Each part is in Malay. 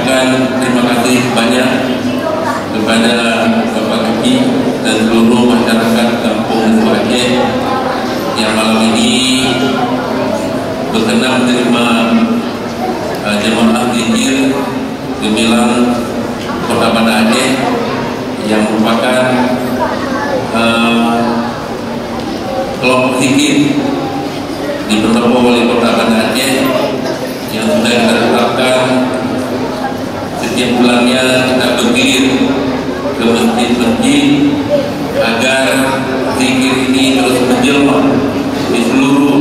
mengucapkan terima kasih banyak kepada Bapak Kaki dan seluruh masyarakat Kampung Nesu Aceh yang malam ini berkenan menerima jemaah zikir Gemilang Kota Banda Aceh yang merupakan kelompok zikir di Pendopo Wali Kota Banda Aceh yang sudah kita tetapkan setiap bulannya kita bergilir ke masjid-masjid agar zikir ini terus menjelma di seluruh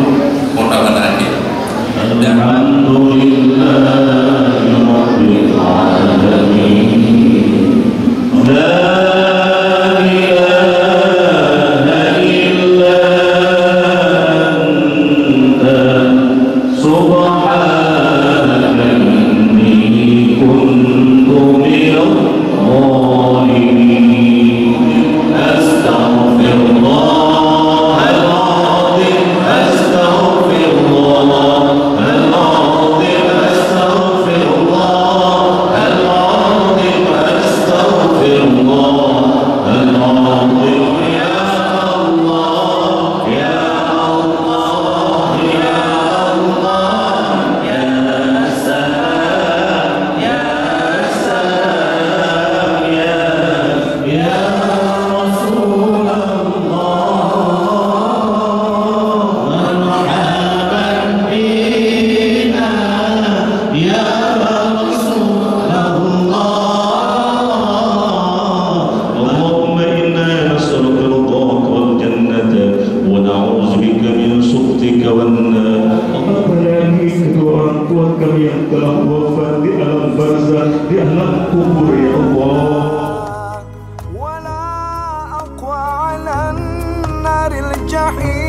Kota Banda Aceh. Alhamdulillahirabbil alamin. الجحيم